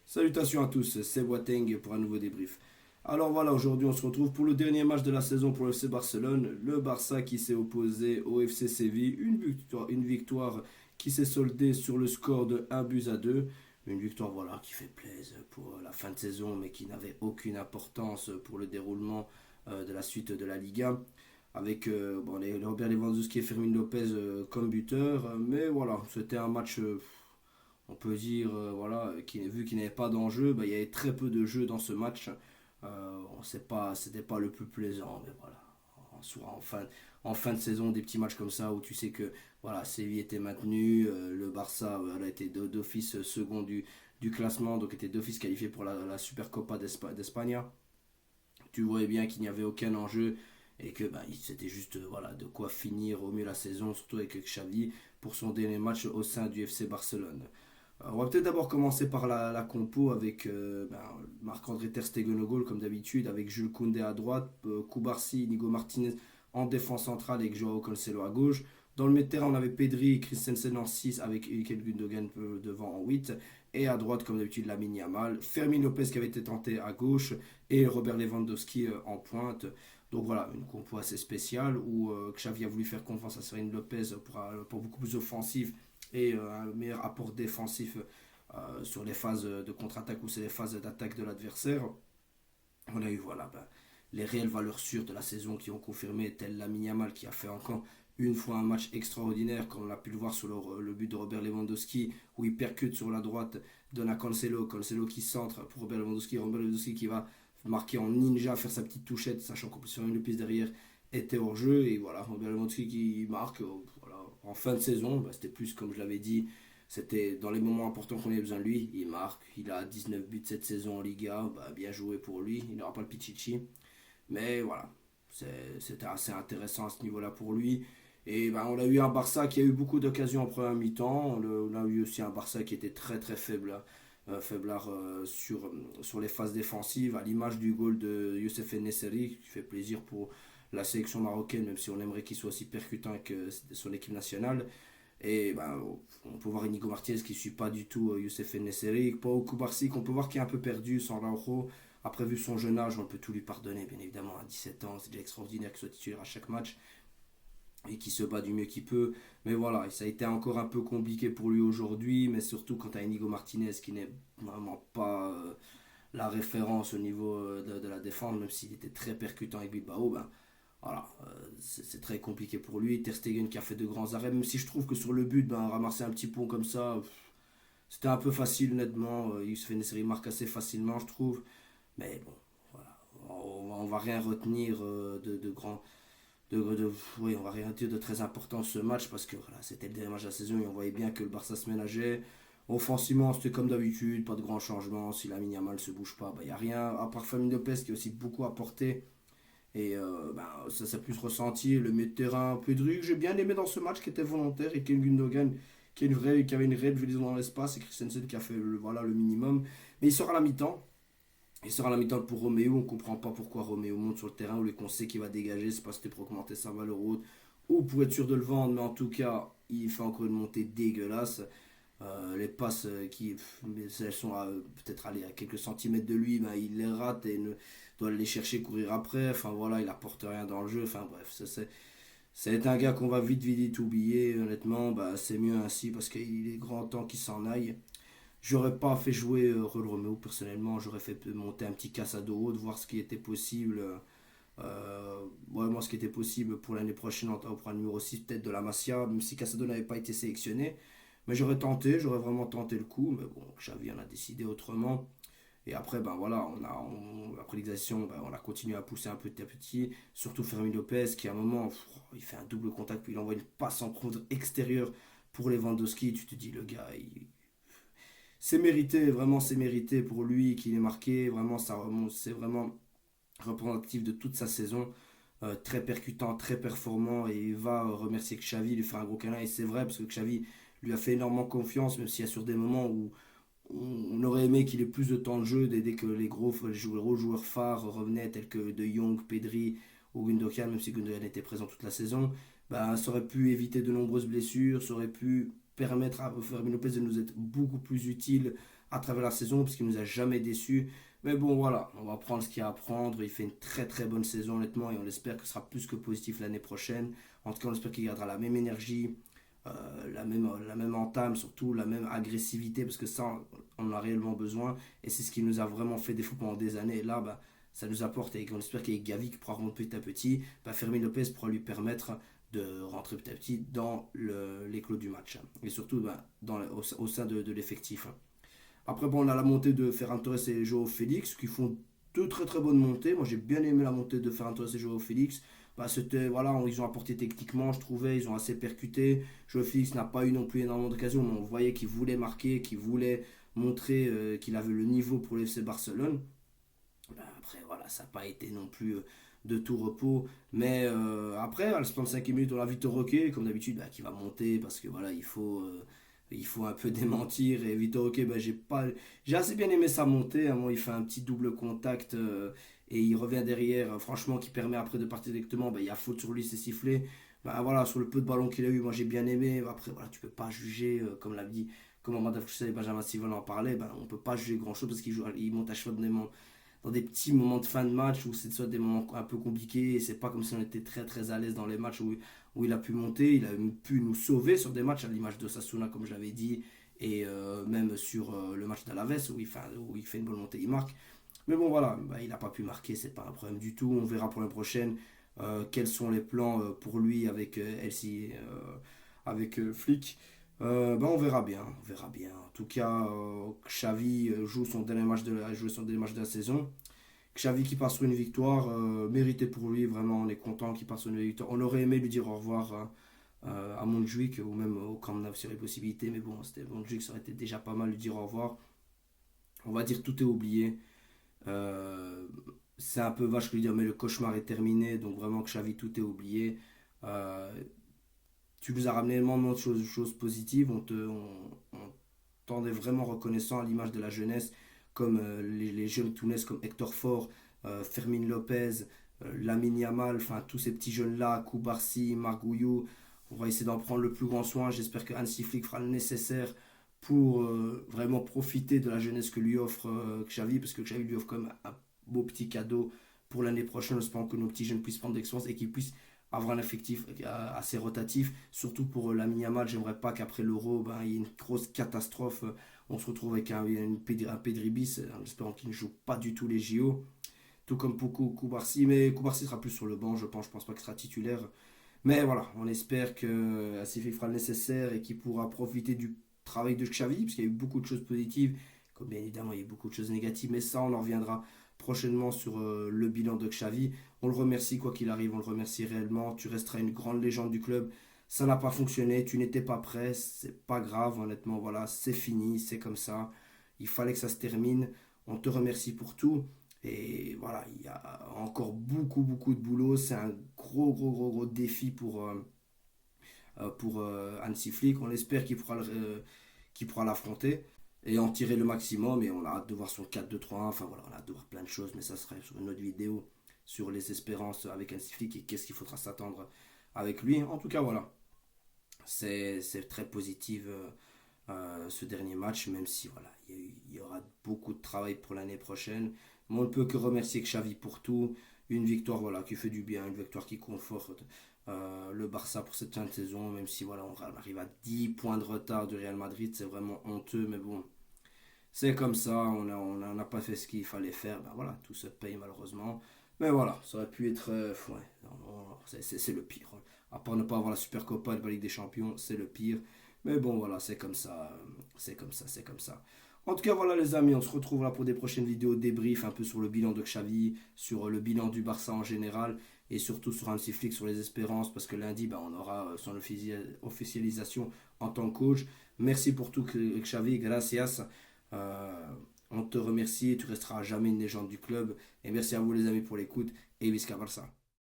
Salutations à tous, c'est Boateng pour un nouveau débrief. Alors voilà, aujourd'hui on se retrouve pour le dernier match de la saison pour le FC Barcelone. Le Barça qui s'est opposé au FC Séville. Une victoire qui s'est soldée sur le score de 1-2. Une victoire voilà, qui fait plaisir pour la fin de saison mais qui n'avait aucune importance pour le déroulement de la suite de la Liga. Avec Robert Lewandowski et Fermin Lopez comme buteurs. Mais voilà, c'était un match on peut dire, voilà, vu qu'il n'y avait pas d'enjeu, bah, il y avait très peu de jeux dans ce match. On sait pas, c'était pas le plus plaisant, mais voilà. En fin de saison, des petits matchs comme ça où tu sais que voilà, Séville était maintenu, le Barça voilà, était d'office second du classement, donc était d'office qualifié pour la Supercopa d'Espagne. Tu voyais bien qu'il n'y avait aucun enjeu et que bah, c'était juste voilà, de quoi finir au mieux la saison, surtout avec Xavi pour son dernier match au sein du FC Barcelone. On va peut-être d'abord commencer par la compo avec Marc-André Ter Stegen au goal comme d'habitude, avec Jules Koundé à droite, Koubarsi, Inigo Martinez en défense centrale avec Joao Cancelo à gauche. Dans le milieu de terrain, on avait Pedri et Christensen en 6 avec Ilkay Gundogan devant en 8. Et à droite, comme d'habitude, Lamine Yamal, Fermin Lopez qui avait été tenté à gauche et Robert Lewandowski en pointe. Donc voilà, une compo assez spéciale où Xavi a voulu faire confiance à Fermin Lopez pour beaucoup plus offensif et un meilleur apport défensif sur les phases de contre-attaque ou c'est les phases d'attaque de l'adversaire. On a eu voilà, les réelles valeurs sûres de la saison qui ont confirmé, tel Lamine Yamal qui a fait encore une fois un match extraordinaire, comme on a pu le voir sur le but de Robert Lewandowski, où il percute sur la droite, donne à Cancelo, Cancelo qui centre pour Robert Lewandowski qui va marquer en ninja, faire sa petite touchette, sachant qu'en plus sur une piste derrière était hors jeu, et voilà, Robert Lewandowski qui marque, voilà, en fin de saison, c'était plus comme je l'avais dit, c'était dans les moments importants qu'on avait besoin de lui. Il marque, il a 19 buts cette saison en Liga. Bien joué pour lui. Il n'aura pas le Pichichi. Mais voilà, c'était assez intéressant à ce niveau-là pour lui. Et on a eu un Barça qui a eu beaucoup d'occasions en première mi-temps. On a eu aussi un Barça qui était très très faiblard sur les phases défensives, à l'image du goal de Youssef Nesseri, qui fait plaisir pour la sélection marocaine, même si on aimerait qu'il soit aussi percutant que son équipe nationale. Et on peut voir Inigo Martinez qui ne suit pas du tout Youssef Nesseri. Pau Koubarsi qu'on peut voir qui est un peu perdu sans Araujo. Après, vu son jeune âge, on peut tout lui pardonner, bien évidemment. À 17 ans, c'est déjà extraordinaire qu'il soit titulaire à chaque match et qu'il se bat du mieux qu'il peut. Mais voilà, ça a été encore un peu compliqué pour lui aujourd'hui. Mais surtout quand tu as Inigo Martinez qui n'est vraiment pas la référence au niveau de la défense, même s'il était très percutant avec Bilbao. Voilà, c'est très compliqué pour lui. Ter Stegen qui a fait de grands arrêts, même si je trouve que sur le but, ramasser un petit pont comme ça, c'était un peu facile honnêtement. Il se fait une série marque assez facilement, je trouve. Mais bon, voilà, on va rien retenir de grand. Oui, on va rien dire de très important ce match parce que voilà, c'était le dernier match de la saison et on voyait bien que le Barça se ménageait. Offensivement, c'était comme d'habitude, pas de grands changements. Si la Yamal se bouge pas, il n'y a rien. À part Famille Lopez qui a aussi beaucoup apporté. Et ça s'est plus ressenti. Le milieu de terrain, Pedri, que j'ai bien aimé dans ce match, qui était volontaire, et Ken Gundogan, qui avait une réelle vision dans l'espace, et Christensen qui a fait voilà, le minimum. Mais il sort à la mi-temps. Il sort à la mi-temps pour Roméo. On ne comprend pas pourquoi Roméo monte sur le terrain, ou les qu'on sait qu'il va dégager. C'est pas si c'était pour augmenter sa valeur haute, ou pour être sûr de le vendre. Mais en tout cas, il fait encore une montée dégueulasse. Les passes elles sont peut-être à quelques centimètres de lui, il les rate et doit les chercher, courir après. Enfin voilà, il apporte rien dans le jeu. Enfin bref, c'est un gars qu'on va vite oublier. Honnêtement, c'est mieux ainsi parce qu'il est grand temps qu'il s'en aille. J'aurais pas fait jouer Rol Romeo personnellement, j'aurais fait monter un petit Casado haut, de voir ce qui était possible. Moi, ce qui était possible pour l'année prochaine, pour un numéro 6 peut-être de la Masia, même si Casado n'avait pas été sélectionné. Mais j'aurais vraiment tenté le coup, mais bon, Xavi en a décidé autrement. Et après, voilà, après l'exercice, on a continué à pousser un petit à petit, surtout Fermin Lopez qui à un moment, il fait un double contact, puis il envoie une passe en contre extérieure pour Lewandowski. Tu te dis, le gars, c'est mérité, vraiment c'est mérité pour lui qu'il est marqué, vraiment c'est vraiment représentatif de toute sa saison. Très percutant, très performant et il va remercier Xavi, lui faire un gros câlin et c'est vrai parce que Xavi lui a fait énormément confiance même s'il y a sur des moments où on aurait aimé qu'il ait plus de temps de jeu dès que les gros joueurs phares revenaient tels que De Jong, Pedri ou Gundogan, même si Gundogan était présent toute la saison. Ça aurait pu éviter de nombreuses blessures, ça aurait pu permettre à Fermin Lopez de nous être beaucoup plus utile à travers la saison parce qu'il nous a jamais déçus. Mais bon, voilà, on va prendre ce qu'il y a à prendre. Il fait une très très bonne saison, honnêtement, et on espère que ce sera plus que positif l'année prochaine. En tout cas, on espère qu'il gardera la même énergie, la même entame, surtout la même agressivité, parce que ça, on en a réellement besoin. Et c'est ce qui nous a vraiment fait défaut pendant des années. Et là, bah, ça nous apporte, et on espère qu'avec Gavi qui pourra rentrer petit à petit, bah, Fermin Lopez pourra lui permettre de rentrer petit à petit dans l'éclos du match. Et surtout bah, au sein de l'effectif. Après, bon, on a la montée de Ferran Torres et Joao Félix qui font deux très très bonnes montées. Moi, j'ai bien aimé la montée de Ferran Torres et Joao Félix. Bah, c'était, voilà, ils ont apporté techniquement, je trouvais, ils ont assez percuté. Joao Félix n'a pas eu non plus énormément d'occasions, mais on voyait qu'il voulait marquer, qu'il voulait montrer qu'il avait le niveau pour le FC Barcelone. Bah, après, voilà, ça n'a pas été non plus de tout repos. Mais après, à la 65e minute, on a Vitor Roque, comme d'habitude, bah, qui va monter parce que voilà, il faut un peu démentir. Et Vitor Roque, bah, j'ai assez bien aimé sa montée. À un moment, il fait un petit double contact et il revient derrière, franchement, qui permet après de partir directement. Bah, il y a faute sur lui, c'est sifflé. Bah, voilà, sur le peu de ballon qu'il a eu, moi j'ai bien aimé. Après, voilà, tu peux pas juger, comme l'a dit, comme Amanda Fuchsel et Benjamin Sylvain en parlaient, bah, on peut pas juger grand chose parce qu'il monte à cheval dans des petits moments de fin de match où c'est soit des moments un peu compliqués et c'est pas comme si on était très très à l'aise dans les matchs où il a pu monter, il a pu nous sauver sur des matchs à l'image de Sasuna comme je l'avais dit et même sur le match d'Alaves où il fait une bonne montée, il marque. Mais bon voilà, bah, il n'a pas pu marquer, c'est pas un problème du tout, on verra pour la prochaine quels sont les plans pour lui avec Elsie, avec Flick. Ben on verra bien, on verra bien. En tout cas, Xavi joue son dernier match de la saison. Xavi qui passe sur une victoire, méritée pour lui, vraiment, on est content qu'il passe sur une victoire. On aurait aimé lui dire au revoir à Montjuic ou même au Camp Nou sur les possibilités, mais bon, c'était Montjuic, ça aurait été déjà pas mal lui dire au revoir. On va dire tout est oublié. Euh, c'est un peu vache de lui dire, mais le cauchemar est terminé, donc vraiment Xavi, tout est oublié. Euh, Tu nous as ramené énormément de choses positives. On t'en est vraiment reconnaissant à l'image de la jeunesse, comme les jeunes Tounes comme Hector Fort, Fermin Lopez, Lamine Yamal, enfin tous ces petits jeunes-là, Koubarsi, Margouillou. On va essayer d'en prendre le plus grand soin. J'espère que Hansi Flick fera le nécessaire pour vraiment profiter de la jeunesse que lui offre Xavi, parce que Xavi lui offre comme un beau petit cadeau pour l'année prochaine, en espérant que nos petits jeunes puissent prendre d'expérience et qu'ils puissent avoir un effectif assez rotatif, surtout pour la Yamal. J'aimerais pas qu'après l'Euro, ben, il y ait une grosse catastrophe. On se retrouve avec un Pedri bis, en espérant qu'il ne joue pas du tout les JO. Tout comme pour Koubarsi, mais Koubarsi sera plus sur le banc, je pense. Je pense pas qu'il sera titulaire. Mais voilà, on espère que Asifi fera le nécessaire et qu'il pourra profiter du travail de Xavi, parce qu'il y a eu beaucoup de choses positives, comme bien évidemment il y a eu beaucoup de choses négatives, mais ça on en reviendra prochainement sur le bilan de Xavi. On le remercie quoi qu'il arrive, on le remercie réellement. Tu resteras une grande légende du club. Ça n'a pas fonctionné, tu n'étais pas prêt, c'est pas grave, honnêtement, voilà, c'est fini, c'est comme ça. Il fallait que ça se termine. On te remercie pour tout. Et voilà, il y a encore beaucoup de boulot. C'est un gros défi pour Hansi Flick. On espère qu'il pourra l'affronter et en tirer le maximum. Et on a hâte de voir son 4-2-3-1. Enfin voilà, on a hâte de voir plein de choses, mais ça serait sur une autre vidéo sur les espérances avec Hansi Flick et qu'est-ce qu'il faudra s'attendre avec lui. En tout cas, voilà, c'est très positif ce dernier match, même si voilà, il y aura beaucoup de travail pour l'année prochaine. Mais on ne peut que remercier Xavi pour tout. Une victoire voilà, qui fait du bien, une victoire qui conforte le Barça pour cette fin de saison, même si voilà, on arrive à 10 points de retard du Real Madrid, c'est vraiment honteux, mais bon, c'est comme ça, on n'a pas fait ce qu'il fallait faire, ben voilà, tout se paye malheureusement. Mais voilà, ça aurait pu être, ouais, c'est le pire. À part ne pas avoir la Super Copa de la Ligue des Champions, c'est le pire. Mais bon, voilà, c'est comme ça, c'est comme ça. En tout cas, voilà les amis, on se retrouve là pour des prochaines vidéos débrief un peu sur le bilan de Xavi, sur le bilan du Barça en général et surtout sur Hansi Flick, sur les espérances parce que lundi, ben, on aura son officialisation en tant que coach. Merci pour tout Xavi, gracias. Euh, on te remercie et tu resteras à jamais une légende du club. Et merci à vous les amis pour l'écoute et Visca Barça.